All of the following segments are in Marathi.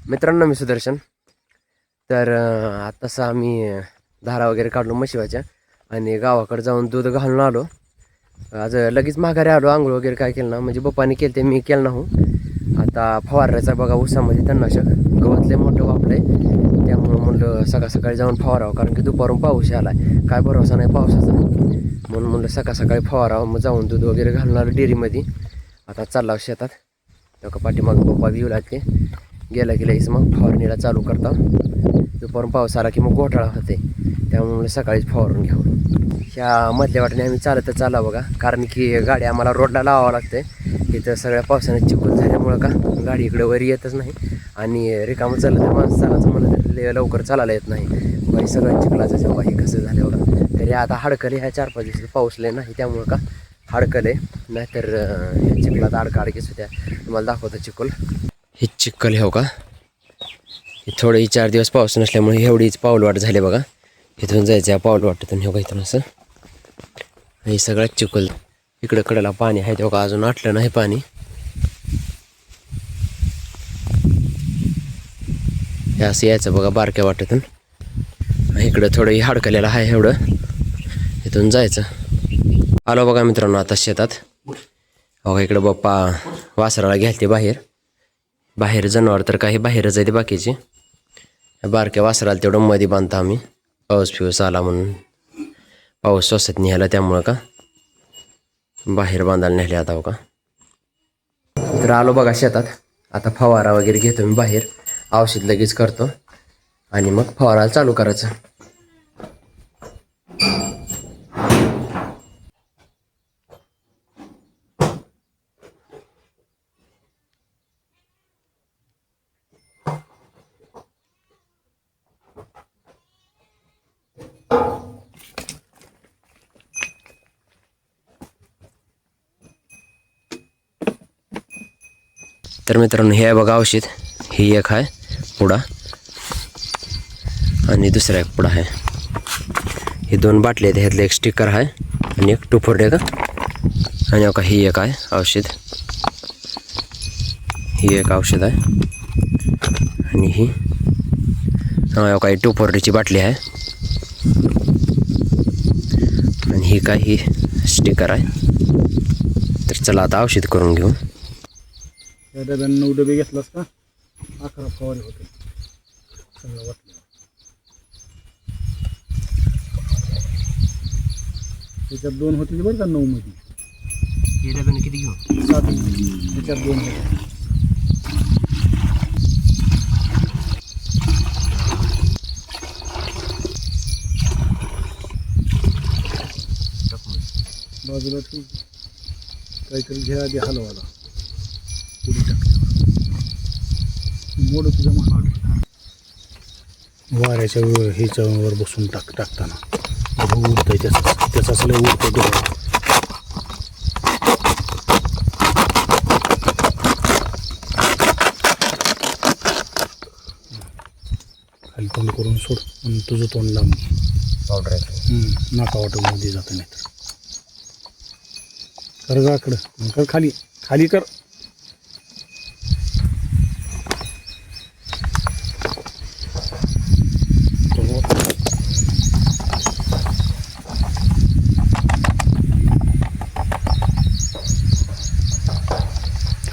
मित्रांनो, मी सुदर्शन. तर आत्ताच आम्ही धारा वगैरे काढलो म्हशीवाच्या आणि गावाकडे जाऊन दूध घालून आलो. आज लगेच माघारी आलो. आंघोळ वगैरे काय केलं ना, म्हणजे पप्पानी केलं ते मी केलं नाहू. आता फवारायचा बघा ऊसामध्ये तणनाशक. गवतले मोठं वापलंय, त्यामुळं म्हणलं सकाळ सकाळी जाऊन फवारावं, कारण की दुपारून पाऊस आलाय, काय भरोसा नाही पावसाचा. म्हणून म्हणलं सकाळ सकाळी फवारावं. मग जाऊन दूध वगैरे घालून आलो डेअरीमध्ये. आता चालला शेतात. तेव्हा पाठीमागं पप्पा येऊ लागते, गेला गेला मग फवारणीला चालू करता. दुपारून पाऊस आला की मग घोटाळा होते, त्यामुळे सकाळीच फवारून घेऊ. ह्या मधल्या वाटेने आम्ही चालतच चालला बघा, कारण की गाडी आम्हाला रोडला लावावं लागते. इथं सगळ्या पावसाने चिखल झाल्यामुळं का गाडी इकडे वर येतच नाही, आणि रिकामं चाललं तर माणसं चालायचं म्हणलं तर लवकर चालायला येत नाही. बाई सगळं चिखलाचं जेव्हा हे कसं झालं बघा. तरी आता हडकले ह्या 4-5 दिवसात पाऊस लय नाही, त्यामुळं का हडकले. नाहीतर ह्या चिखलात अडकाडकीच होत्या. तुम्हाला दाखवतो चिखल. हे चिखल हो का, हे थोडंही 4 दिवस पाऊस नसल्यामुळे एवढीच पाऊलवाट झाली बघा. इथून जायचं या पाऊलवाटेतून हे का इथून असं. हे सगळ्यात चिखल. इकडं कडेला पाणी आहे तेव्हा का अजून आटलं नाही पाणी. हे असं यायचं बघा बारक्या वाटेतून. इकडं थोडं हाडकलेलं आहे एवढं, इथून जायचं. आलो बघा मित्रांनो आता शेतात. बघा इकडं बाप्पा वासराला घ्यालते बाहेर जनावर तर काही बाहेरच आहे ते बाकीचे. बारक्या वासराला तेवढं मध्ये बांधता आम्ही, पाऊस आला म्हणून. पाऊस स्वस्त निघाला त्यामुळं का बाहेर बांधायला नेले आता. हो का, तर आलो बघा शेतात. आता फवारा वगैरे घेतो मी बाहेर, औषध लगेच करतो आणि मग फवाराला चालू करायचं. तर मित्रांनो, हे आहे बघा औषध. ही एक आहे पुडा आणि दुसरा एक पुडा आहे. हे 2 बाटले आहेत. ह्यातलं एक स्टिकर आहे आणि एक टुफोर्डे का. आणि का ही एक आहे औषध. ही एक औषध आहे आणि ही काही टुफोर्डेची बाटली आहे. आणि ही काय ही स्टिकर आहे. तर चला आता औषध करून घेऊ. त्या डब्यानं 9 डबे घेतलास का 11 फवारे होते सगळं वाटलं. त्याच्यात 2 होते बरं का 9 मध्ये. हे डब्यानं किती घेऊ? 7 त्याच्यात 2 होते. बाजूला ठीक काहीतरी घ्या आधी हलवाला पुढे टाकल्यावर मोड तुझ्या महाग वाऱ्याच्या ह्याच्यावर बसून टाकताना उडतंय त्याचा असं उडतंय डोळा. खाली तोंड करून सोड आणि तुझं तोंड लांब पावडर आहे नाकावाटमध्ये जातं. नाही तर कर गाकडं कर, खाली खाली कर.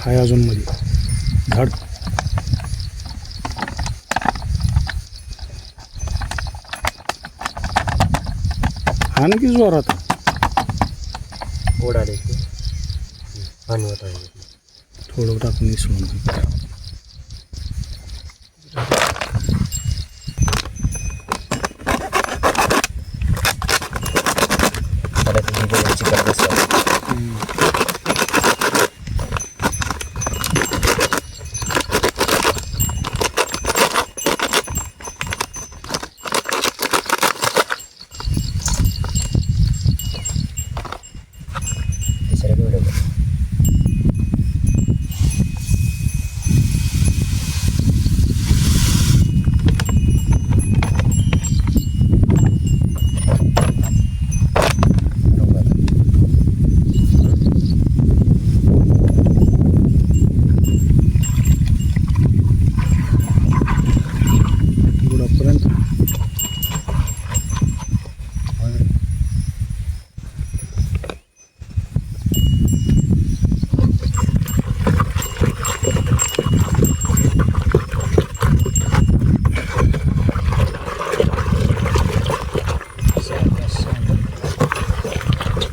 हाय अजून मध्ये झाड. हा ना की जोरात उडाले पाणी होत आहे. थोडं टाकून मिसळून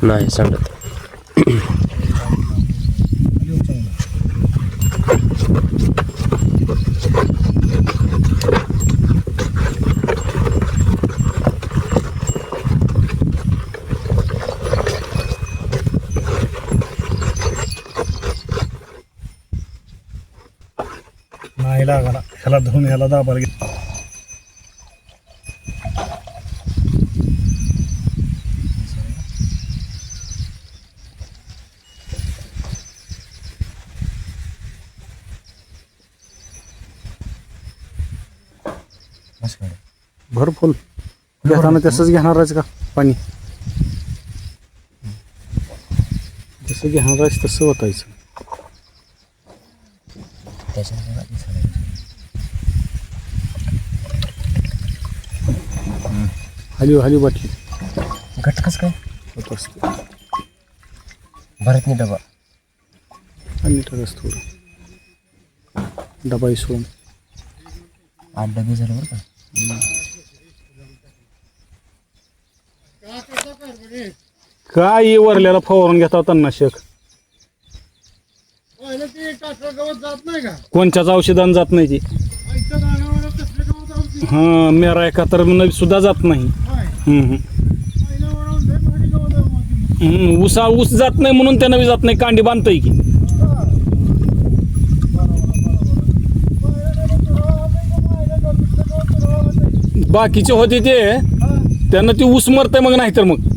नाही सांगत. नाही लागाला, ह्याला धरून ह्याला दाबायला घे. भरपूर घेताना तसंच घेणारच का पाणी, जसं घेणारच तसं होतायचं. हली हली बाटली घटकच काय होत असते. भरत नाही डबा. आणि टाकस थोडं डबा सोडून 8 डबे झाले बरं का. काय वरल्याला फवारून घेता तणनाशक, कोणत्याच औषधानं जात नाही ती. हां मेरा एका तर सुद्धा जात नाही. ऊस जात नाही म्हणून त्यानं जात नाही, कांडी बांधतय की. बाकीचे होते ते त्यानं ती ऊस मरतय मग, नाही तर मग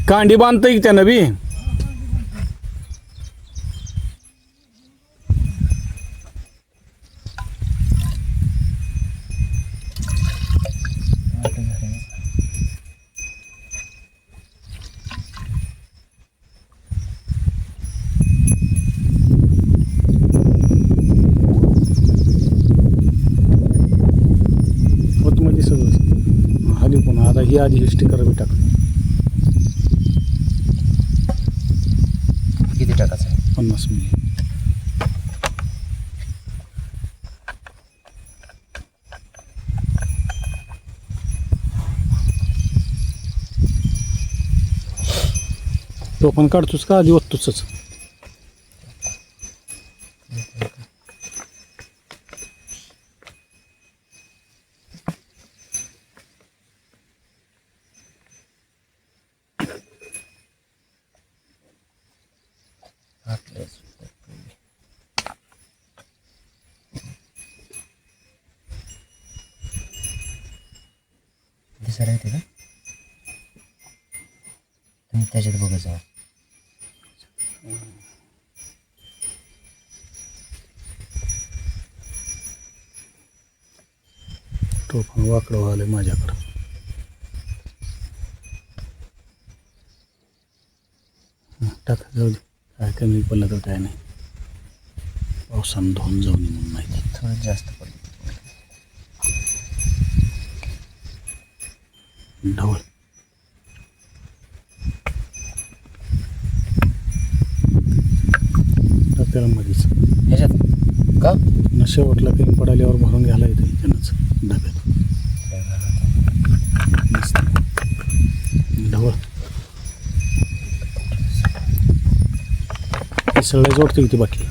कांडी बांधतय की त्यानं बी. मध्ये सगळं हली पुन्हा आता ही आधी स्टिकर बी टाकलं. किती टाकायचं? 50 मिली. तो पण काढतोच का आधी ओततोच? दिसायला येते का? तुम्ही त्याच्यात बघा जावा. तो पण वाकडं व्हायला माझ्याकडं. टाक जाऊ दे, काय कमी पडलं तर काय नाही, पावसानं धुवून जाऊन म्हणून माहिती. थोडं जास्त पडलं. ढवळ त्याला मध्येच ह्याच्यात का शेवटला कमी पडाल्यावर भरून घ्यायला येतं त्यानंच डब्यात. मस्त ढवळ सगळ्या जोडते किती बाटली.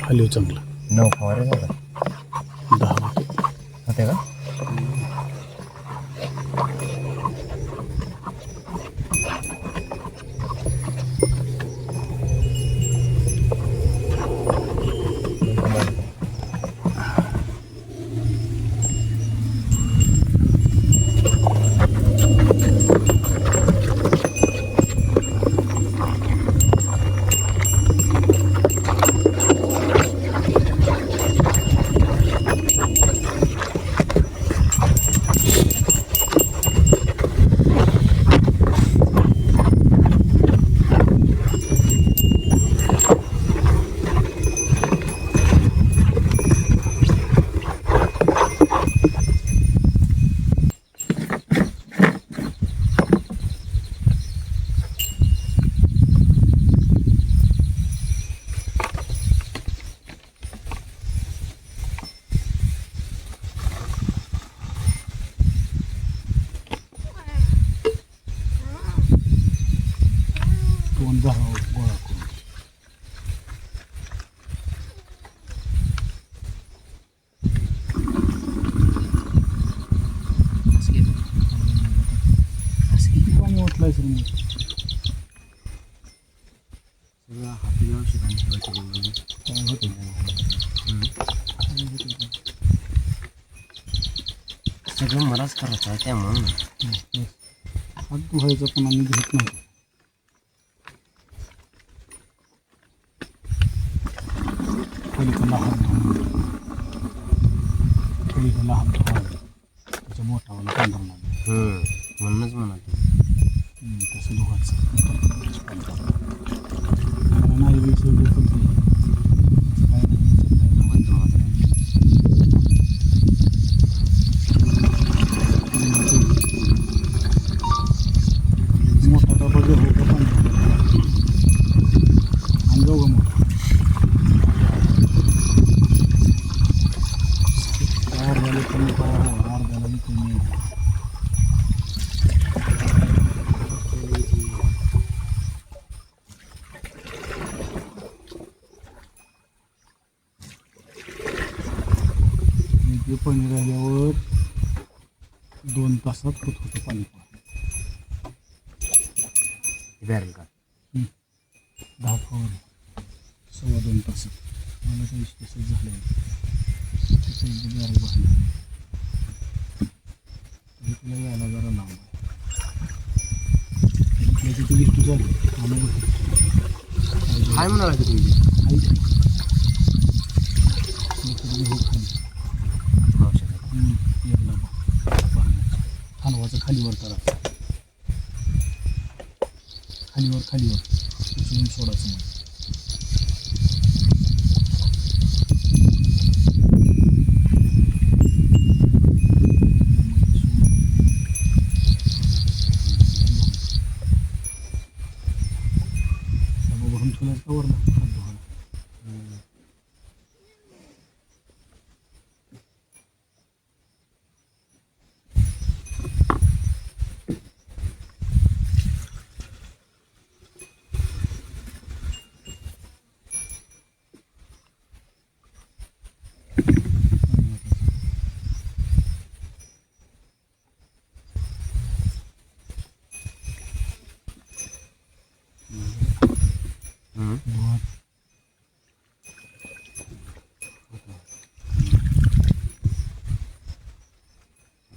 खाली चांगलं 9 फवारे झाला. 10 होते. होते का? करायचं मग सगळं हाती औषधांनी ठेवायचं म्हणजे काय होतं सगळं मलाच करायचं आहे त्यामुळं हात धुवायचं पण आम्ही घेत नव्हतो पलीकडला हात धुवून पलीकडला हात धुवा त्याच्या मोठावाला पांढरला म्हणूनच म्हणाल तसं धुवायचं मला नाही विसरलं पण ते काय नाही मोठा डबा जो होता पांढरा आणि दोघं मोठा अर्ध्याला कमी करा अर्ध्याला कमी ते पाणी राहिल्यावर 2 तासात होत होतं पाणी बॅरल का 10 फवारे 2.25 तासात मला काही तसंच झालं तिथं एकदा बॅरल भरलं तिला यायला जरा लांब आहे तिथे लिफ्ट झाली काय म्हणाला की तुम्ही हलवाचं खालीवर करायचं खालीवर उचलून सोडायचं मग भरून ठेवल्याचं का वरनं हात धुवायला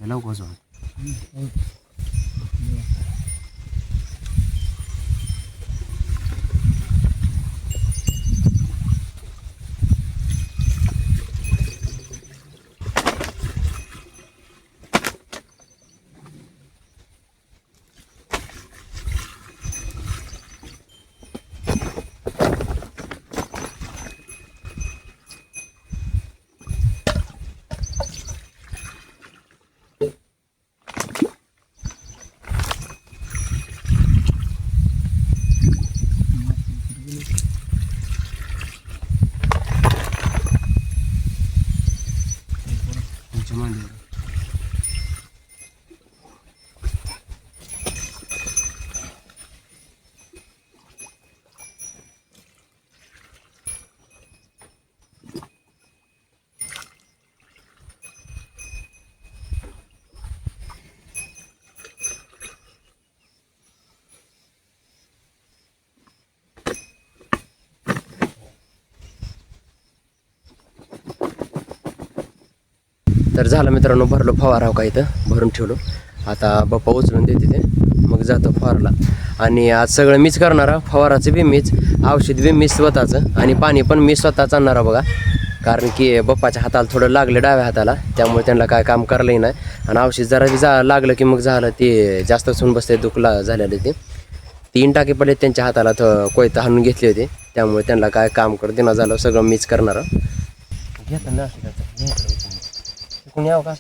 लवकर जाऊ तुमच्या मांडीवर तर झालं मित्रांनो भरलो फवारा का इथं भरून ठेवलो आता बाप्पा उचलून देते ते मग जातो फवारला आणि आज सगळं मीच करणारा फवाराचं बी मीच औषध बी मीच स्वतःचं आणि पाणी पण मी स्वतःच आणणारा बघा कारण की बाप्पाच्या हाताला थोडं लागलं डाव्या हाताला त्यामुळे त्यांना काय काम करायलाही नाही आणि औषध जरा बी लागलं की मग झालं ते जास्तच होऊन बसते दुखला झालेले ते 3 टाके पडले त्यांच्या हाताला कोयता हाणून घेतले होते त्यामुळे त्यांना काय काम करत देणं झालं सगळं मीच करणारा घेता कोणी यावं का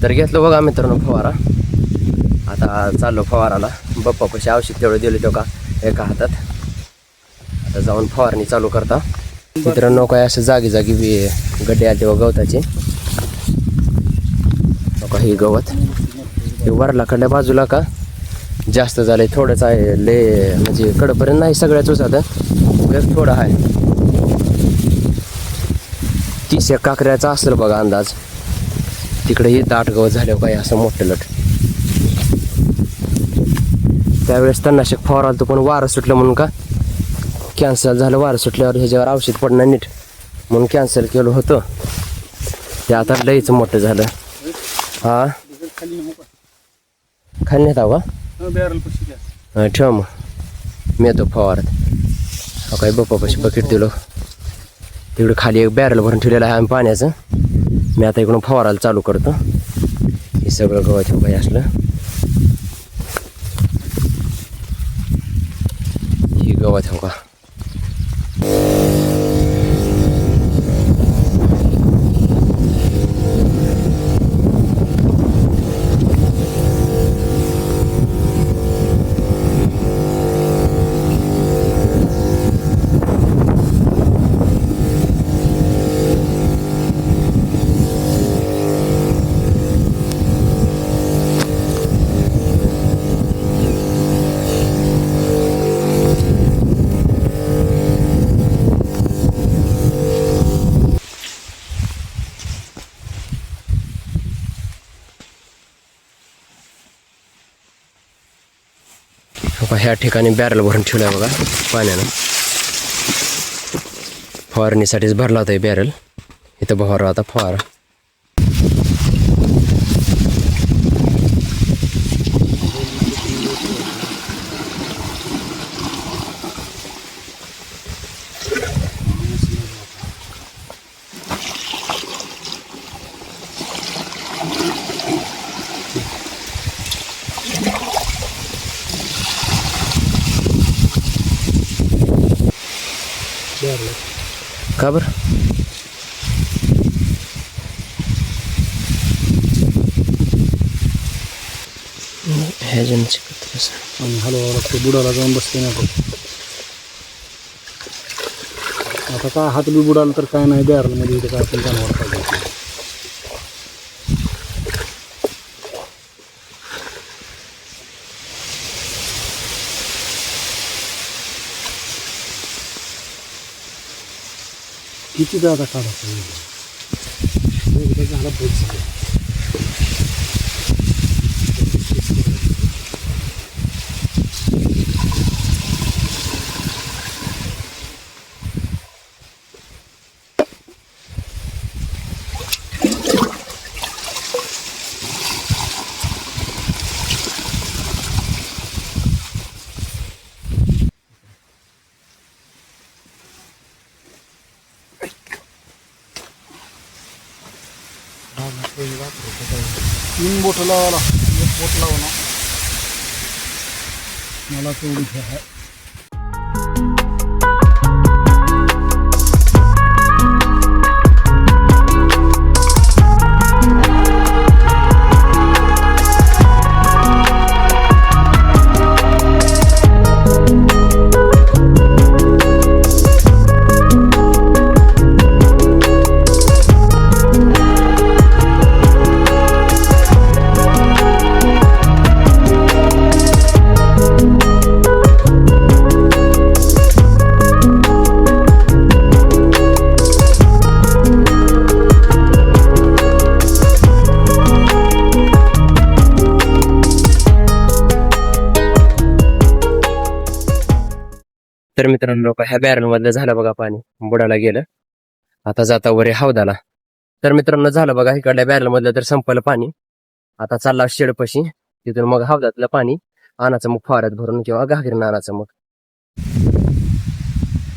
तर घेतलं बघा मित्रांनो फवारा. आता चाललो फवाराला. बाप्पापाशी औषध तेवढं दिलं तो का एका हातात. आता जाऊन फवारणी चालू करता. मित्रांनो काय असं जागी जागी बी गड्डे आले व गवताचे. बघा हे गवत हे वरलाकडल्या बाजूला का जास्त झालंय. थोडंच आहे ले म्हणजे कडपर्यंत नाही सगळ्याच उसात थोडं आहे. 30 काकऱ्याचा असेल बघा अंदाज. तिकडे हे दाट गवत झालं काय असं मोठं लट. त्यावेळेस तणनाशक फवाराल तो पण वारं सुटलं म्हणून का कॅन्सल झालं. वारं सुटल्यावर ह्याच्यावर औषध पडणं नीट म्हणून कॅन्सल केलं होतं. ते आता लईच मोठं झालं. हा खाली नेता का ठेव मग मी येतो फवारात. हा काय बाप्पापाशी बकेट दिलो. तिकडे खाली एक बॅरल भरून ठेवलेलं आहे आम्ही पाण्याचं. मी आता इकडून फवारायला चालू करतो. हे सगळं गवत काही असलं. ही गवत हो का ह्या ठिकाणी बॅरल भरून ठेवलं आहे बघा पाण्यानं. फवारणीसाठीच भरला होता बॅरल. इथं फवारा आता फवारा. का बरं ह्याच्यानं आणि हलवावं लागतं. बुडाला जाऊन बसते ना आता काय हात बी बुडाला तर काय नाही. बॅरलमध्ये इथं काय पण जनावर पाहिजे. किती जागा काढा एकदा झाला बोट झाला. तीन बोट लावाला. एक बोट लावा ना मला तेवढी आहे. तर मित्रांनो ह्या बॅरल मधलं झालं बघा पाणी बुडाला गेलं. आता जाता वरे हौदाला. तर मित्रांनो झालं बघा इकडल्या बॅरल मधलं तर संपलं पाणी. आता चालला शेडपशी. तिथून मग हौदातलं पाणी आणायचं मग फवाऱ्यात भरून किंवा घागरीनं आणायचं मग.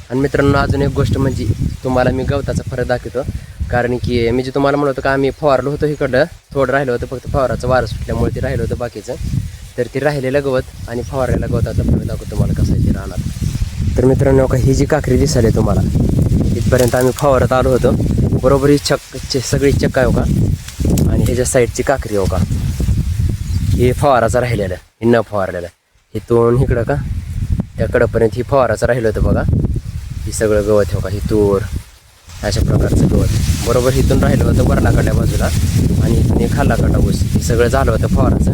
आणि मित्रांनो अजून एक गोष्ट म्हणजे तुम्हाला मी गवताचा फरक दाखवतो. कारण की मी जे तुम्हाला म्हणत होतो का आम्ही फवारलो होतो इकडलं थोडं राहिलं होतं फक्त फवाराचं वारं सुटल्यामुळे ते राहिलं होतं बाकीचं. तर ते राहिलेलं गवत आणि फवारलेला गवताचा फरक दाखवतो तुम्हाला कसं आहे ते राहणार. तर मित्रांनो का ही जी काकरी दिसायला तुम्हाला इथपर्यंत आम्ही फवारत आलो होतो. बरोबर ही सगळी चक्क आहे का. आणि ह्याच्या साईडची काकरी हो का, हे फवाराचं राहिलेलं, हे न फवारलेलं. इथून इकडं का त्याकडंपर्यंत ही फवाराचं राहिलं होतं बघा. ही सगळं गवत हो का, ही तूर अशा प्रकारचं गवत बरोबर इथून राहिलं होतं वरलाकडल्या बाजूला, आणि इथून एक खाल्लाकडला ऊस, हे सगळं झालं होतं फवाराचं.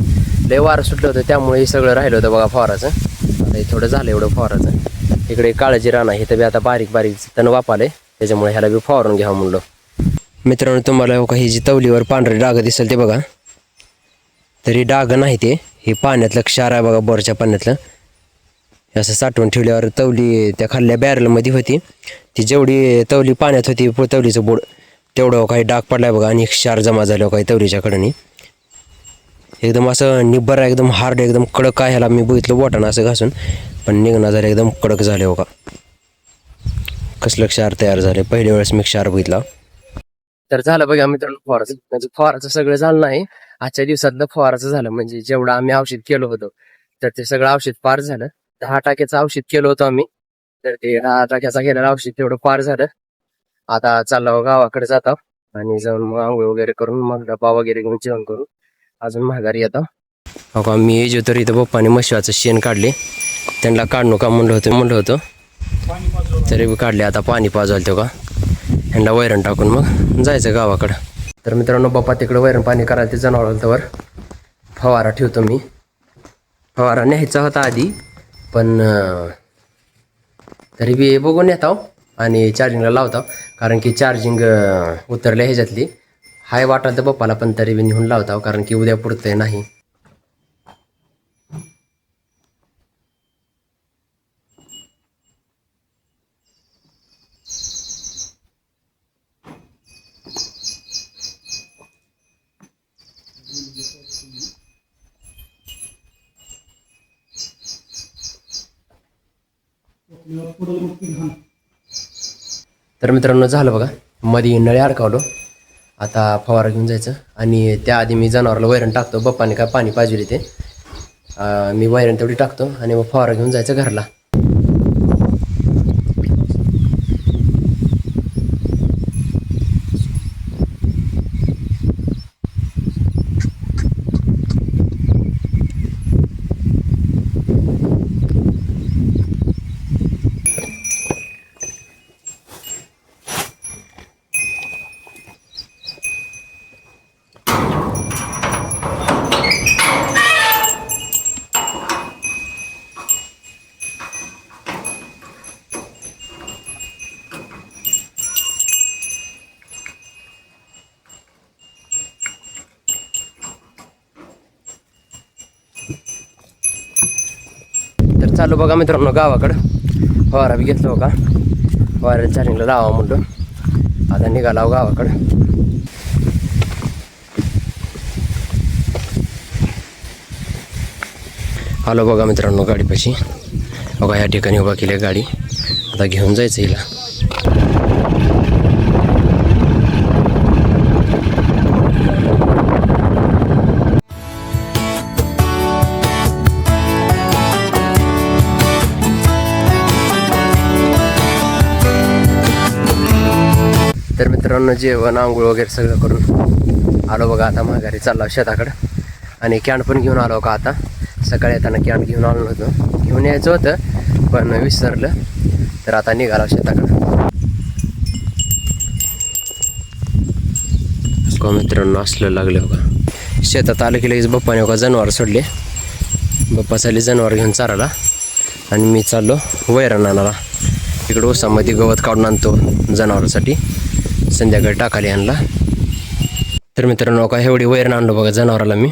लय वारं सुटलं होतं त्यामुळे हे सगळं राहिलं होतं बघा फवाराचं. आता हे थोडं झालं एवढं फवाराचं. इकडे काळजी राहणं हे तर बी आता बारीक बारीक तण वापाले, त्याच्यामुळे ह्याला बी फवारून घ्यावं म्हणलं. मित्रांनो तुम्हाला हो का ही जी तवलीवर पांढरी डाग दिसेल ते बघा, तरी डाग नाही ते, हे पाण्यातलं क्षार आहे बघा, बोरच्या पाण्यातलं. असं साठवून ठेवल्यावर तवली त्या खाल्ल्या बॅरलमध्ये होती, ती जेवढी तवली पाण्यात होती तवलीचं बोड तेवढं काही डाग पडलाय बघा, आणि क्षार जमा झालं काही तवलीच्या कडनी. एकदम असं निब्बर आहे, एकदम हार्ड, एकदम कडक आहे. ह्याला मी बघितलं बोटानं असं घासून, पण निघणं झालं एकदम कडक झाले हो का. कसलं क्षार तयार झाले, पहिल्या वेळेस मी क्षार बघितला. तर झालं बघा मित्रांनो फवाराचं, म्हणजे फवाराचं सगळं झालं नाही, आजच्या दिवसातलं फवाराचं झालं. म्हणजे जेवढं आम्ही औषध केलं होतं तर ते सगळं औषध पार झालं. 10 टाक्याचं औषध केलं होतं आम्ही, तर ते 10 टाक्याचा केलेलं औषध तेवढं पार झालं. आता चाललो गावाकडे जातो आणि जाऊन मग आंघोळ वगैरे करून मग डबा वगैरे घेऊन जेवण करून अजून माघारी येतो. हो मी येजो तर इथं पप्पाने म्हशीचं शेण काढले, त्यांना काढणं का म्हणलं होतं तरी बी काढले. आता पाणी पाजवाल तो का ह्यांना वैरण टाकून मग जायचं गावाकडं. तर मित्रांनो बाप्पा तिकडं वैरण पाणी करायला ते जनावरांवर फवारा ठेवतो मी. फवारा न्यायचा होता आधी, पण तरी बी बघून येतो आणि चार्जिंगला लावतो, कारण की चार्जिंग उतरल्या ह्याच्यातली हाय वाटलं तर बाप्पाला, पण तरी बी नेऊन लावतो कारण की उद्या पुरतंय नाही. तर मित्रांनो झालं बघा, मध्ये नळे अडकावलो. आता फवारा घेऊन जायचं, आणि त्याआधी मी जनावराला वैरण टाकतो. बाप्पाने काय पाणी पाजले ते, मी वैरण तेवढी टाकतो आणि मग फवारा घेऊन जायचं घरला. तर चालू बघा मित्रांनो गावाकडं, फवारा बी घेतलो का, फवारा चार्जिंगला लावा म्हणतो. आता निघाला गावाकडं. आलो बघा मित्रांनो गाडीपाशी, बघा या ठिकाणी उभा केली गाडी. आता घेऊन जायचं हिला. तर मित्रांनो जेवण आंघोळ वगैरे सगळं करून आलो बघा. आता माघारी चाललो शेताकडं, आणि कॅन पण घेऊन आलो का. आता सकाळी येताना कॅन घेऊन आलो नव्हतं, घेऊन यायचं होतं पण विसरलं. तर आता निघालो शेताकडं. का मित्रांनो असलं लागलं बघा. शेतात आलं की लगेच बाप्पाने बघा जनावर सोडले. बाप्पा चालले जनावर घेऊन चाराला, आणि मी चाललो वैरण आणायला. इकडं ओसामध्ये गवत काढून आणतो जनावरांसाठी, संध्याकाळी टाकाले आणला. तर मित्रांनो का एवढी वैरण आणलो बघा जनावराला मी.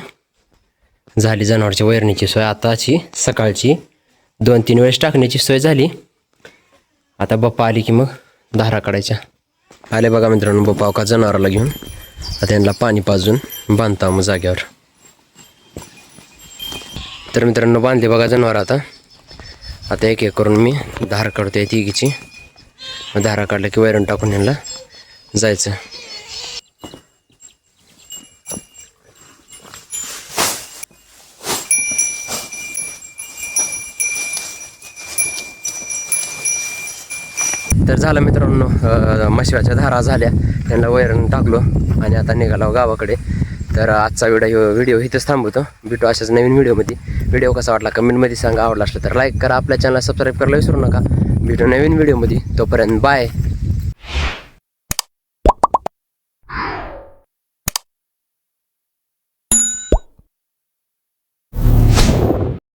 झाली जनावरची वैरणीची सोय आताची, सकाळची 2-3 वेळेस टाकण्याची सोय झाली. आता बाप्पा आली की मग धारा काढायच्या. आले बघा मित्रांनो बाप्पा का जनावराला घेऊन. आता त्यांना पाणी पाजून बांधता मग जाग्यावर. तर मित्रांनो बांधले बघा जनावर. आता एक एक करून मी धार काढतोय तिघीची. धारा काढलं की वैरण टाकून यांना जायचं. तर झालं मित्रांनो, म्हशीच्या धारा झाल्या, त्यांना वैरण टाकलो आणि आता निघालो गावाकडे. तर आजचा व्हिडिओ इथंच थांबवतो. भेटू अशाच नवीन व्हिडिओमध्ये. व्हिडिओ कसा वाटला कमेंटमध्ये सांगा. आवडला असलं तर लाईक करा. आपल्या चॅनलला सबस्क्राईब करायला विसरू नका. भेटू नवीन व्हिडिओमध्ये. तोपर्यंत बाय.